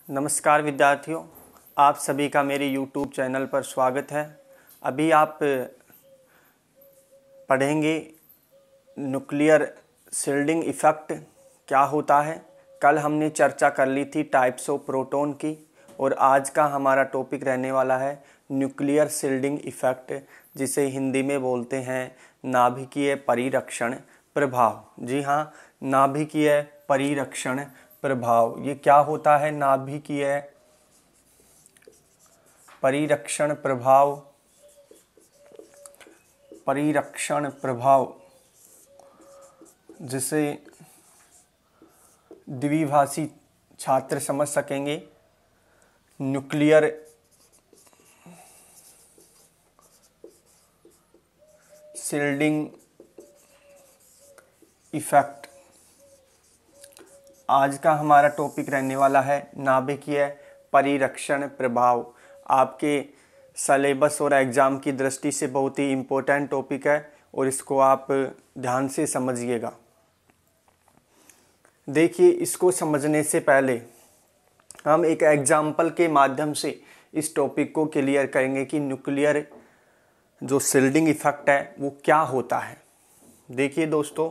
नमस्कार विद्यार्थियों, आप सभी का मेरे YouTube चैनल पर स्वागत है। अभी आप पढ़ेंगे न्यूक्लियर शील्डिंग इफ़ेक्ट क्या होता है। कल हमने चर्चा कर ली थी टाइप्स ऑफ प्रोटॉन की, और आज का हमारा टॉपिक रहने वाला है न्यूक्लियर शील्डिंग इफ़ेक्ट, जिसे हिंदी में बोलते हैं नाभिकीय परिरक्षण प्रभाव। जी हाँ, नाभिकीय परिरक्षण प्रभाव। ये क्या होता है नाभिकीय परिरक्षण प्रभाव? परिरक्षण प्रभाव जिसे द्विभाषी छात्र समझ सकेंगे। न्यूक्लियर शील्डिंग इफेक्ट आज का हमारा टॉपिक रहने वाला है नाभिकीय परिरक्षण प्रभाव। आपके सिलेबस और एग्ज़ाम की दृष्टि से बहुत ही इम्पोर्टेंट टॉपिक है और इसको आप ध्यान से समझिएगा। देखिए, इसको समझने से पहले हम एक एग्जाम्पल के माध्यम से इस टॉपिक को क्लियर करेंगे कि न्यूक्लियर जो शील्डिंग इफेक्ट है वो क्या होता है। देखिए दोस्तों,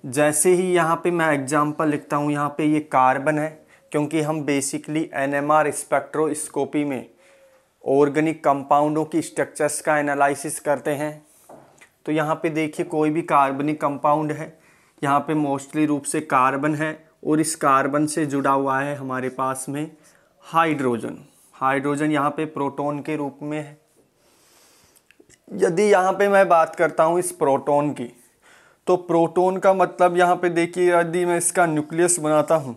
जैसे ही यहाँ पे मैं एग्जाम्पल लिखता हूँ, यहाँ पे ये कार्बन है, क्योंकि हम बेसिकली एनएमआर स्पेक्ट्रोस्कोपी में ऑर्गेनिक कंपाउंडों की स्ट्रक्चर्स का एनालिसिस करते हैं। तो यहाँ पे देखिए कोई भी कार्बनिक कंपाउंड है, यहाँ पे मोस्टली रूप से कार्बन है, और इस कार्बन से जुड़ा हुआ है हमारे पास में हाइड्रोजन। हाइड्रोजन यहाँ पे प्रोटॉन के रूप में है। यदि यहाँ पे मैं बात करता हूँ इस प्रोटॉन की, तो प्रोटॉन का मतलब यहाँ पे देखिए, यदि मैं इसका न्यूक्लियस बनाता हूँ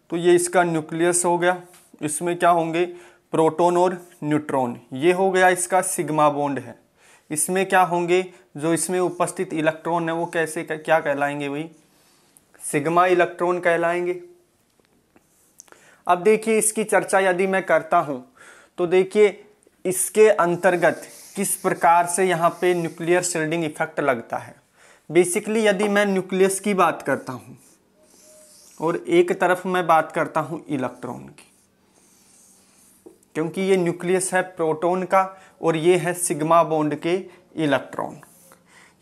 तो ये इसका न्यूक्लियस हो गया। इसमें क्या होंगे? प्रोटॉन और न्यूट्रॉन। ये हो गया इसका सिग्मा बॉन्ड है। इसमें क्या होंगे? जो इसमें उपस्थित इलेक्ट्रॉन है वो कैसे क्या कहलाएंगे? वही सिग्मा इलेक्ट्रॉन कहलाएंगे। अब देखिए, इसकी चर्चा यदि मैं करता हूँ तो देखिए इसके अंतर्गत किस प्रकार से यहाँ पे न्यूक्लियर शील्डिंग इफेक्ट लगता है। बेसिकली यदि मैं न्यूक्लियस की बात करता हूँ और एक तरफ मैं बात करता हूँ इलेक्ट्रॉन की, क्योंकि ये न्यूक्लियस है प्रोटॉन का और ये है सिग्मा बॉन्ड के इलेक्ट्रॉन।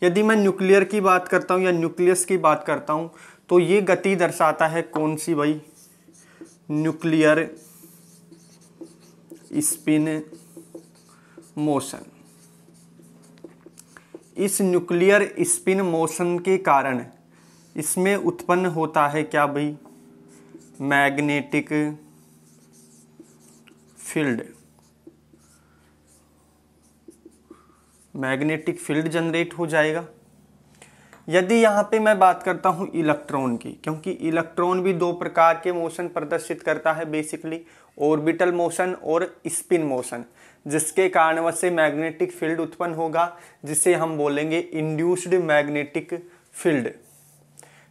यदि मैं न्यूक्लियर की बात करता हूँ या न्यूक्लियस की बात करता हूँ तो ये गति दर्शाता है कौन सी? भाई न्यूक्लियर स्पिन मोशन। इस न्यूक्लियर स्पिन मोशन के कारण इसमें उत्पन्न होता है क्या भाई? Magnetic field. Magnetic field generate हो जाएगा। यदि यहाँ पे मैं बात करता हूँ इलेक्ट्रॉन की, क्योंकि इलेक्ट्रॉन भी दो प्रकार के मोशन प्रदर्शित करता है, बेसिकली ऑर्बिटल मोशन और स्पिन मोशन, जिसके कारण से मैग्नेटिक फील्ड उत्पन्न होगा, जिसे हम बोलेंगे इंड्यूस्ड मैग्नेटिक फील्ड।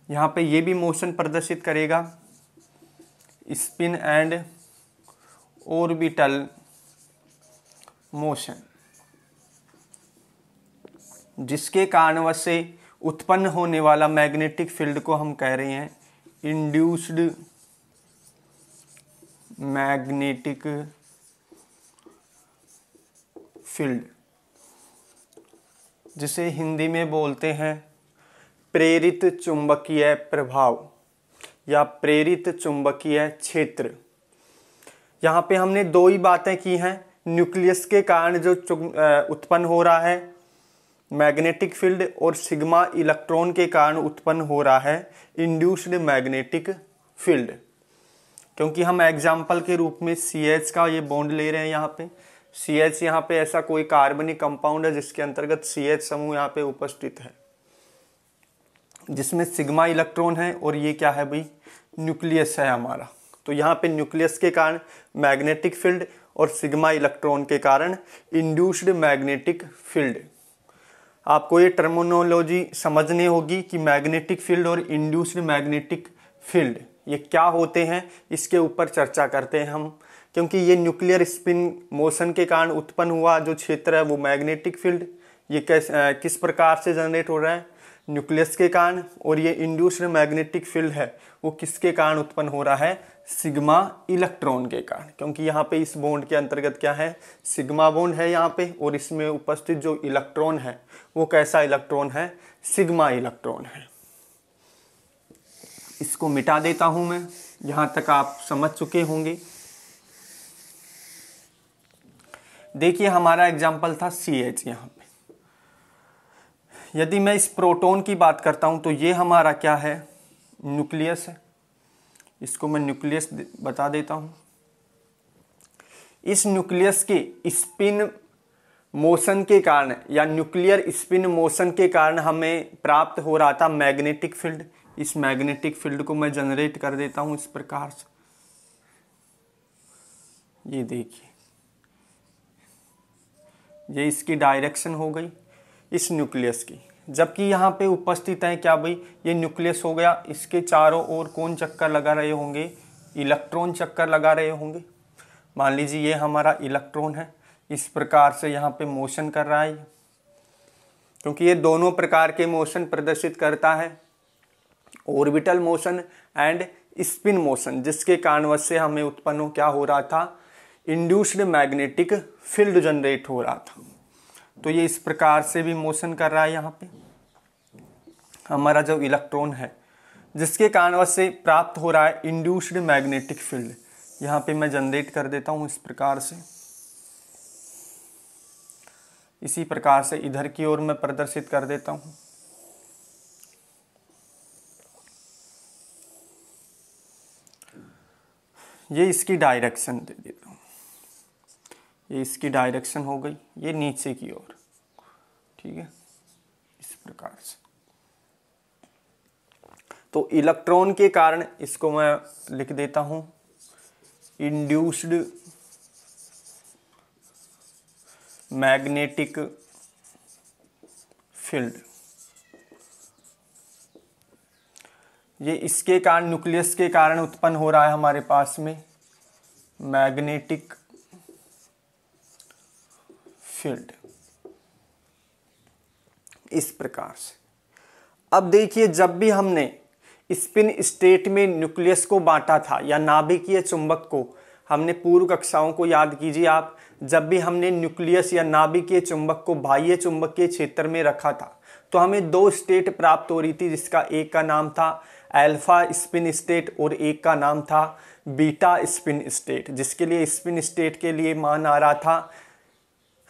यहाँ पे ये भी मोशन प्रदर्शित करेगा, स्पिन एंड ऑर्बिटल मोशन, जिसके कारण से उत्पन्न होने वाला मैग्नेटिक फील्ड को हम कह रहे हैं इंड्यूस्ड मैग्नेटिक फील्ड, जिसे हिंदी में बोलते हैं प्रेरित चुंबकीय प्रभाव या प्रेरित चुंबकीय क्षेत्र। यहाँ पे हमने दो ही बातें की हैं। न्यूक्लियस के कारण जो उत्पन्न हो रहा है मैग्नेटिक फील्ड, और सिग्मा इलेक्ट्रॉन के कारण उत्पन्न हो रहा है इंड्यूस्ड मैग्नेटिक फील्ड। क्योंकि हम एग्जाम्पल के रूप में CH का ये बॉन्ड ले रहे हैं। यहाँ पे CH, यहाँ पे ऐसा कोई कार्बनिक कंपाउंड है जिसके अंतर्गत CH समूह यहाँ पे उपस्थित है, जिसमें सिग्मा इलेक्ट्रॉन है, और ये क्या है भाई? न्यूक्लियस है हमारा। तो यहाँ पे न्यूक्लियस के कारण मैग्नेटिक फील्ड और सिग्मा इलेक्ट्रॉन के कारण इंड्यूस्ड मैग्नेटिक फील्ड। आपको ये टर्मिनोलॉजी समझनी होगी कि मैग्नेटिक फील्ड और इंड्यूस्ड मैग्नेटिक फील्ड ये क्या होते हैं, इसके ऊपर चर्चा करते हैं हम। क्योंकि ये न्यूक्लियर स्पिन मोशन के कारण उत्पन्न हुआ जो क्षेत्र है वो मैग्नेटिक फील्ड, ये किस प्रकार से जनरेट हो रहा है? न्यूक्लियस के कारण, और ये इंड्यूस्ड मैग्नेटिक फील्ड है वो किसके कारण उत्पन्न हो रहा है, सिग्मा इलेक्ट्रॉन के कारण, क्योंकि यहाँ पे इस बॉन्ड के अंतर्गत क्या है, सिग्मा बॉन्ड है यहाँ पे, और इसमें उपस्थित जो इलेक्ट्रॉन है वो कैसा इलेक्ट्रॉन है, सिग्मा इलेक्ट्रॉन है। इसको मिटा देता हूं मैं, यहां तक आप समझ चुके होंगे। देखिए हमारा एग्जाम्पल था CH। यहाँ पे यदि मैं इस प्रोटॉन की बात करता हूं तो ये हमारा क्या है, न्यूक्लियस है। इसको मैं न्यूक्लियस बता देता हूं। इस न्यूक्लियस के स्पिन मोशन के कारण या न्यूक्लियर स्पिन मोशन के कारण हमें प्राप्त हो रहा था मैग्नेटिक फील्ड। इस मैग्नेटिक फील्ड को मैं जनरेट कर देता हूं इस प्रकार से। ये देखिए, ये इसकी डायरेक्शन हो गई इस न्यूक्लियस की, जबकि यहाँ पे उपस्थित है क्या भाई, ये न्यूक्लियस हो गया, इसके चारों ओर कौन चक्कर लगा रहे होंगे, इलेक्ट्रॉन चक्कर लगा रहे होंगे। मान लीजिए ये हमारा इलेक्ट्रॉन है, इस प्रकार से यहाँ पे मोशन कर रहा है, क्योंकि ये दोनों प्रकार के मोशन प्रदर्शित करता है, orbital motion and spin motion, जिसके कारणवश से हमें उत्पन्न क्या हो रहा था, इंड्यूस्ड मैग्नेटिक फील्ड जनरेट हो रहा था। तो ये इस प्रकार से भी मोशन कर रहा है यहाँ पे हमारा जो इलेक्ट्रॉन है, जिसके कारणवश से प्राप्त हो रहा है इंड्यूस्ड मैग्नेटिक फील्ड। यहाँ पे मैं जनरेट कर देता हूँ इस प्रकार से। इसी प्रकार से इधर की ओर मैं प्रदर्शित कर देता हूँ। ये इसकी डायरेक्शन दे देता हूँ, ये इसकी डायरेक्शन हो गई, ये नीचे की ओर, ठीक है, इस प्रकार से। तो इलेक्ट्रॉन के कारण इसको मैं लिख देता हूं इंड्यूस्ड मैग्नेटिक फील्ड। ये इसके कारण, न्यूक्लियस के कारण उत्पन्न हो रहा है हमारे पास में मैग्नेटिक फील्ड, इस प्रकार से। अब देखिए, जब भी हमने स्पिन स्टेट में न्यूक्लियस को बांटा था या नाभिकीय चुंबक को, हमने पूर्व कक्षाओं को याद कीजिए आप, जब भी हमने न्यूक्लियस या नाभिकीय चुंबक को बाह्य चुंबकीय क्षेत्र में रखा था तो हमें दो स्टेट प्राप्त हो रही थी, जिसका एक का नाम था अल्फा स्पिन स्टेट और एक का नाम था बीटा स्पिन स्टेट। जिसके लिए स्पिन स्टेट के लिए मान आ रहा था,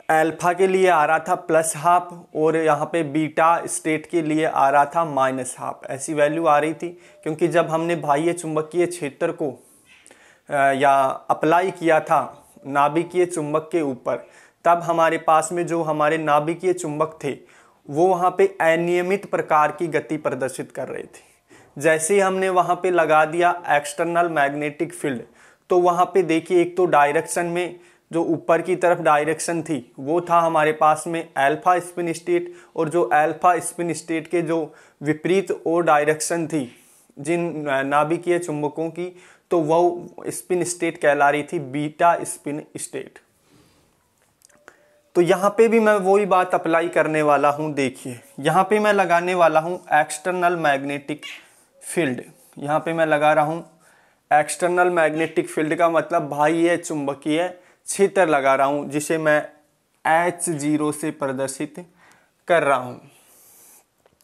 अल्फा के लिए आ रहा था +½ और यहाँ पे बीटा स्टेट के लिए आ रहा था -½ ऐसी वैल्यू आ रही थी। क्योंकि जब हमने बाह्य चुंबकीय क्षेत्र को या अप्लाई किया था नाभिकीय चुंबक के ऊपर, तब हमारे पास में जो हमारे नाभिकीय चुंबक थे वो वहाँ पे अनियमित प्रकार की गति प्रदर्शित कर रहे थे। जैसे ही हमने वहाँ पे लगा दिया एक्सटर्नल मैग्नेटिक फील्ड, तो वहाँ पे देखिए, एक तो डायरेक्शन में जो ऊपर की तरफ डायरेक्शन थी वो था हमारे पास में अल्फा स्पिन स्टेट, और जो अल्फा स्पिन स्टेट के जो विपरीत और डायरेक्शन थी जिन नाभिकीय चुंबकों की, तो वो स्पिन स्टेट कहला रही थी बीटा स्पिन स्टेट। तो यहाँ पे भी मैं वही बात अप्लाई करने वाला हूँ। देखिए, यहाँ पे मैं लगाने वाला हूँ एक्सटर्नल मैग्नेटिक फील्ड। यहाँ पे मैं लगा रहा हूँ एक्सटर्नल मैग्नेटिक फील्ड का मतलब बाह्य चुंबकीय क्षेत्र लगा रहा हूं, जिसे मैं H0 से प्रदर्शित कर रहा हूं,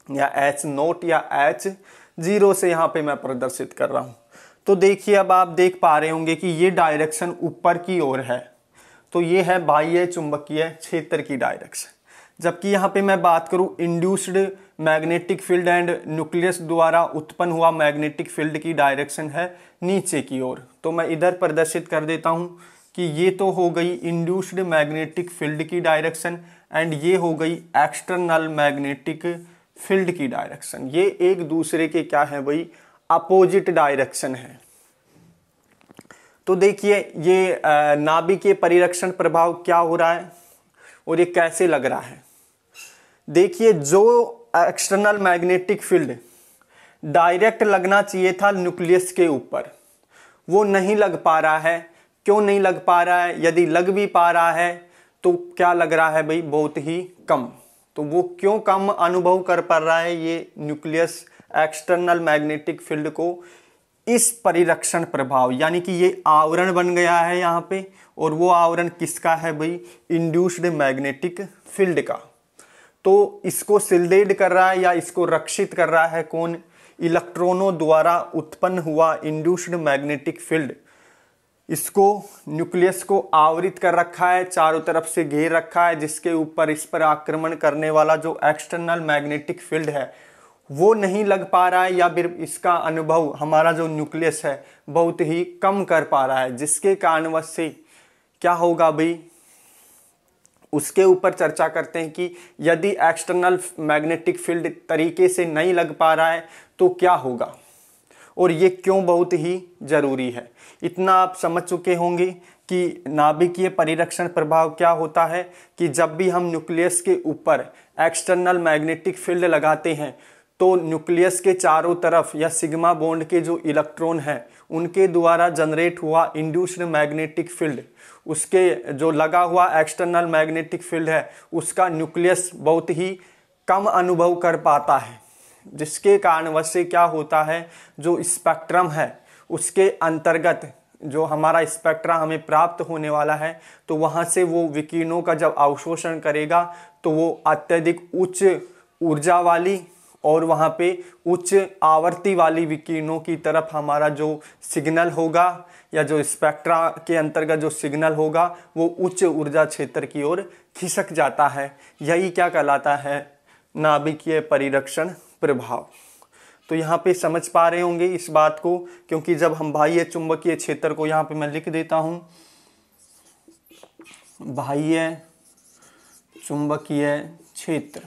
या H0 या H0 से यहां पे मैं प्रदर्शित कर रहा हूं। तो देखिए, अब आप देख पा रहे होंगे कि ये डायरेक्शन ऊपर की ओर है, तो ये है बाह्य चुंबकीय क्षेत्र की डायरेक्शन। जबकि यहाँ पे मैं बात करूं induced magnetic field and nucleus द्वारा उत्पन्न हुआ मैग्नेटिक फील्ड की डायरेक्शन है नीचे की ओर। तो मैं इधर प्रदर्शित कर देता हूं कि ये तो हो गई इंड्यूस्ड मैग्नेटिक फील्ड की डायरेक्शन एंड ये हो गई एक्सटर्नल मैग्नेटिक फील्ड की डायरेक्शन। ये एक दूसरे के क्या है भाई, अपोजिट डायरेक्शन है। तो देखिए, ये नाभिकीय परिरक्षण प्रभाव क्या हो रहा है और ये कैसे लग रहा है। देखिए, जो एक्सटर्नल मैग्नेटिक फील्ड डायरेक्ट लगना चाहिए था न्यूक्लियस के ऊपर, वो नहीं लग पा रहा है। क्यों नहीं लग पा रहा है? यदि लग भी पा रहा है तो क्या लग रहा है भाई, बहुत ही कम। तो वो क्यों कम अनुभव कर पा रहा है ये न्यूक्लियस एक्सटर्नल मैग्नेटिक फील्ड को? इस परिरक्षण प्रभाव, यानी कि ये आवरण बन गया है यहाँ पे, और वो आवरण किसका है भाई? इंड्यूस्ड मैग्नेटिक फील्ड का। तो इसको शिल्डेड कर रहा है या इसको रक्षित कर रहा है कौन? इलेक्ट्रॉनों द्वारा उत्पन्न हुआ इंड्यूस्ड मैग्नेटिक फील्ड इसको, न्यूक्लियस को आवृत कर रखा है, चारों तरफ से घेर रखा है, जिसके ऊपर इस पर आक्रमण करने वाला जो एक्सटर्नल मैग्नेटिक फील्ड है वो नहीं लग पा रहा है, या फिर इसका अनुभव हमारा जो न्यूक्लियस है बहुत ही कम कर पा रहा है, जिसके कारणवश से क्या होगा भाई? उसके ऊपर चर्चा करते हैं कि यदि एक्सटर्नल मैग्नेटिक फील्ड तरीके से नहीं लग पा रहा है तो क्या होगा, और ये क्यों बहुत ही जरूरी है। इतना आप समझ चुके होंगे कि नाभिकीय परिरक्षण प्रभाव क्या होता है, कि जब भी हम न्यूक्लियस के ऊपर एक्सटर्नल मैग्नेटिक फील्ड लगाते हैं तो न्यूक्लियस के चारों तरफ या सिग्मा बॉन्ड के जो इलेक्ट्रॉन हैं उनके द्वारा जनरेट हुआ इंड्यूस्ड मैग्नेटिक फील्ड, उसके जो लगा हुआ एक्सटर्नल मैग्नेटिक फील्ड है उसका न्यूक्लियस बहुत ही कम अनुभव कर पाता है, जिसके कारणवश से क्या होता है, जो स्पेक्ट्रम है उसके अंतर्गत जो हमारा स्पेक्ट्रा हमें प्राप्त होने वाला है, तो वहाँ से वो विकिरणों का जब अवशोषण करेगा तो वो अत्यधिक उच्च ऊर्जा वाली और वहाँ पे उच्च आवर्ती वाली विकिरणों की तरफ हमारा जो सिग्नल होगा या जो स्पेक्ट्रा के अंतर्गत जो सिग्नल होगा वो उच्च ऊर्जा क्षेत्र की ओर खिसक जाता है। यही क्या कहलाता है? नाभिकीय परिरक्षण प्रभाव। तो यहाँ पे समझ पा रहे होंगे इस बात को, क्योंकि जब हम बाह्य चुंबकीय क्षेत्र को यहाँ पे मैं लिख देता हूँ, बाह्य चुंबकीय क्षेत्र,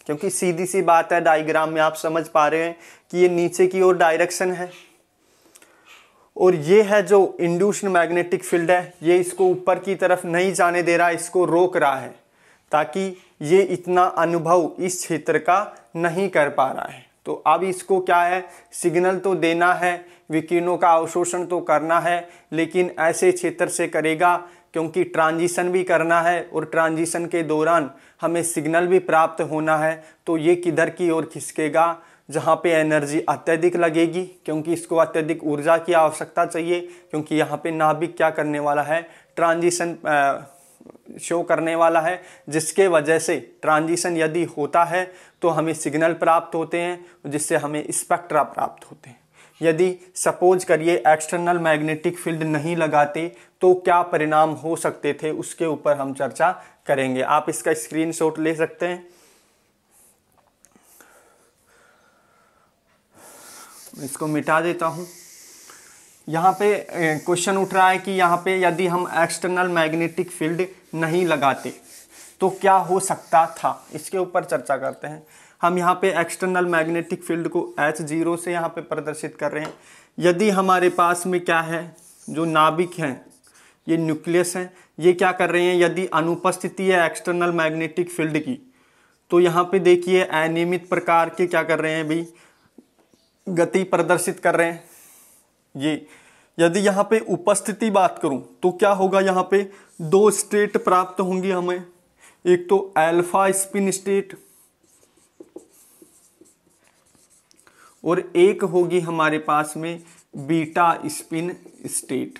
क्योंकि सीधी सी बात है, डायग्राम में आप समझ पा रहे हैं कि ये नीचे की ओर डायरेक्शन है और ये है जो इंड्यूस्ड मैग्नेटिक फील्ड है, ये इसको ऊपर की तरफ नहीं जाने दे रहा, इसको रोक रहा है ताकि ये इतना अनुभव इस क्षेत्र का नहीं कर पा रहा है। तो अब इसको क्या है, सिग्नल तो देना है, विकिरणों का अवशोषण तो करना है, लेकिन ऐसे क्षेत्र से करेगा क्योंकि ट्रांजिशन भी करना है और ट्रांजिशन के दौरान हमें सिग्नल भी प्राप्त होना है। तो ये किधर की ओर खिसकेगा? जहाँ पे एनर्जी अत्यधिक लगेगी, क्योंकि इसको अत्यधिक ऊर्जा की आवश्यकता चाहिए, क्योंकि यहाँ पे नाभिक क्या करने वाला है, ट्रांजिशन शो करने वाला है, जिसके वजह से ट्रांजिशन यदि होता है तो हमें सिग्नल प्राप्त होते हैं, जिससे हमें स्पेक्ट्रा प्राप्त होते हैं। यदि सपोज करिए एक्सटर्नल मैग्नेटिक फील्ड नहीं लगाते तो क्या परिणाम हो सकते थे, उसके ऊपर हम चर्चा करेंगे। आप इसका स्क्रीनशॉट ले सकते हैं। इसको मिटा देता हूं। यहाँ पे क्वेश्चन उठ रहा है कि यहाँ पे यदि हम एक्सटर्नल मैग्नेटिक फील्ड नहीं लगाते तो क्या हो सकता था, इसके ऊपर चर्चा करते हैं। हम यहाँ पे एक्सटर्नल मैग्नेटिक फील्ड को H0 से यहाँ पे प्रदर्शित कर रहे हैं। यदि हमारे पास में क्या है, जो नाभिक हैं, ये न्यूक्लियस है, ये क्या कर रहे हैं, यदि अनुपस्थिति है एक्सटर्नल मैग्नेटिक फील्ड की, तो यहाँ पे देखिए अनियमित प्रकार के क्या कर रहे हैं भाई, गति प्रदर्शित कर रहे हैं। ये यदि यहाँ पे उपस्थिति बात करूं तो क्या होगा, यहाँ पे दो स्टेट प्राप्त होंगी हमें, एक तो अल्फा स्पिन स्टेट और एक होगी हमारे पास में बीटा स्पिन स्टेट।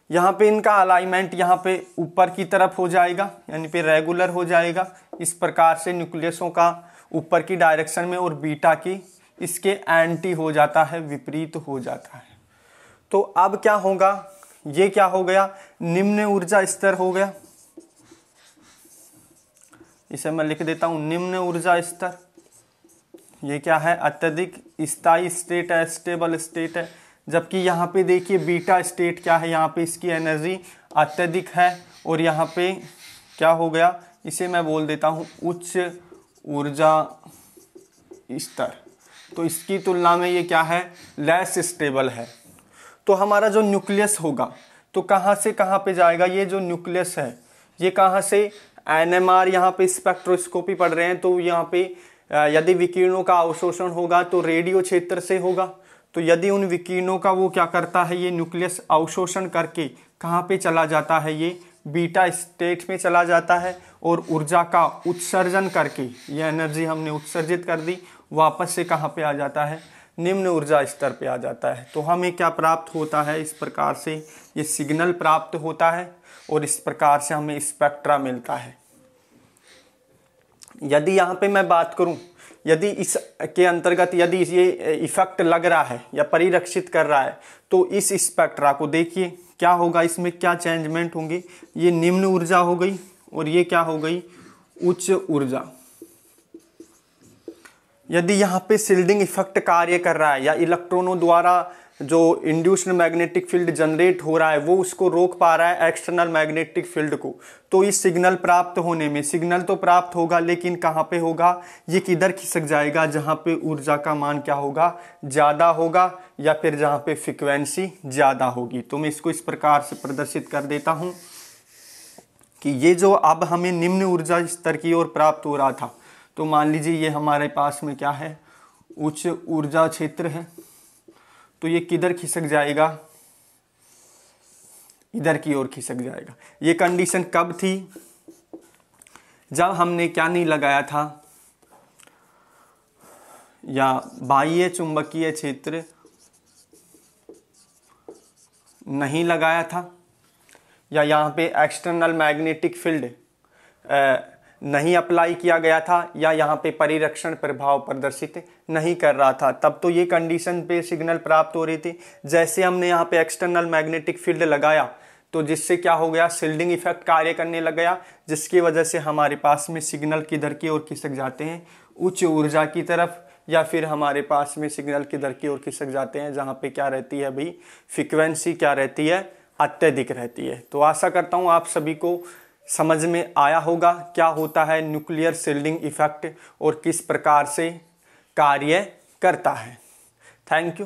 यहाँ पे इनका अलाइनमेंट यहाँ पे ऊपर की तरफ हो जाएगा, यानी पे रेगुलर हो जाएगा इस प्रकार से न्यूक्लियसों का ऊपर की डायरेक्शन में, और बीटा की इसके एंटी हो जाता है, विपरीत हो जाता है। तो अब क्या होगा, ये क्या हो गया, निम्न ऊर्जा स्तर हो गया, इसे मैं लिख देता हूं निम्न ऊर्जा स्तर। ये क्या है, अत्यधिक स्थायी स्टेट है, स्टेबल स्टेट है। जबकि यहाँ पे देखिए बीटा स्टेट क्या है, यहाँ पे इसकी एनर्जी अत्यधिक है, और यहाँ पे क्या हो गया, इसे मैं बोल देता हूँ उच्च ऊर्जा स्तर। तो इसकी तुलना में ये क्या है, लेस स्टेबल है। तो हमारा जो न्यूक्लियस होगा तो कहाँ से कहाँ पे जाएगा, ये जो न्यूक्लियस है ये कहाँ से, एनएमआर, यहाँ पे स्पेक्ट्रोस्कोपी पढ़ रहे हैं तो यहाँ पे यदि विकिरणों का अवशोषण होगा तो रेडियो क्षेत्र से होगा। तो यदि उन विकिरणों का वो क्या करता है, ये न्यूक्लियस अवशोषण करके कहाँ पे चला जाता है, ये बीटा स्टेट में चला जाता है और ऊर्जा का उत्सर्जन करके, ये एनर्जी हमने उत्सर्जित कर दी, वापस से कहाँ पे आ जाता है, निम्न ऊर्जा स्तर पे आ जाता है। तो हमें क्या प्राप्त होता है, इस प्रकार से ये सिग्नल प्राप्त होता है और इस प्रकार से हमें स्पेक्ट्रा मिलता है। यदि यहाँ पे मैं बात करूँ, यदि इस के अंतर्गत यदि ये इफेक्ट लग रहा है या परिरक्षित कर रहा है, तो इस स्पेक्ट्रा को देखिए क्या होगा, इसमें क्या चेंजमेंट होंगे, ये निम्न ऊर्जा हो गई और ये क्या हो गई, उच्च ऊर्जा। यदि यहाँ पे शिल्डिंग इफेक्ट कार्य कर रहा है या इलेक्ट्रॉनों द्वारा जो इंड्यूस्ड मैग्नेटिक फील्ड जनरेट हो रहा है वो उसको रोक पा रहा है एक्सटर्नल मैग्नेटिक फील्ड को, तो इस सिग्नल प्राप्त होने में, सिग्नल तो प्राप्त होगा लेकिन कहाँ पे होगा, ये किधर खिसक जाएगा, जहाँ पे ऊर्जा का मान क्या होगा, ज़्यादा होगा, या फिर जहाँ पे फ्रिक्वेंसी ज़्यादा होगी। तो मैं इसको इस प्रकार से प्रदर्शित कर देता हूँ कि ये जो अब हमें निम्न ऊर्जा स्तर की ओर प्राप्त हो रहा था, तो मान लीजिए ये हमारे पास में क्या है, उच्च ऊर्जा क्षेत्र है, तो ये किधर खिसक जाएगा, इधर की ओर खिसक जाएगा। ये कंडीशन कब थी, जब हमने क्या नहीं लगाया था, या बाह्य चुंबकीय क्षेत्र नहीं लगाया था, या यहाँ पे एक्सटर्नल मैग्नेटिक फील्ड नहीं अप्लाई किया गया था, या यहाँ पे परिरक्षण प्रभाव प्रदर्शित नहीं कर रहा था, तब तो ये कंडीशन पे सिग्नल प्राप्त हो रही थी। जैसे हमने यहाँ पे एक्सटर्नल मैग्नेटिक फील्ड लगाया तो जिससे क्या हो गया, शिल्डिंग इफेक्ट कार्य करने लग गया, जिसकी वजह से हमारे पास में सिग्नल किधर की ओर खिसक जाते हैं, उच्च ऊर्जा की तरफ, या फिर हमारे पास में सिग्नल किधर की ओर खिसक जाते हैं जहाँ पे क्या रहती है भाई, फ्रिक्वेंसी क्या रहती है, अत्यधिक रहती है। तो आशा करता हूँ आप सभी को समझ में आया होगा क्या होता है न्यूक्लियर शिल्डिंग इफेक्ट और किस प्रकार से कार्य करता है। Thank you.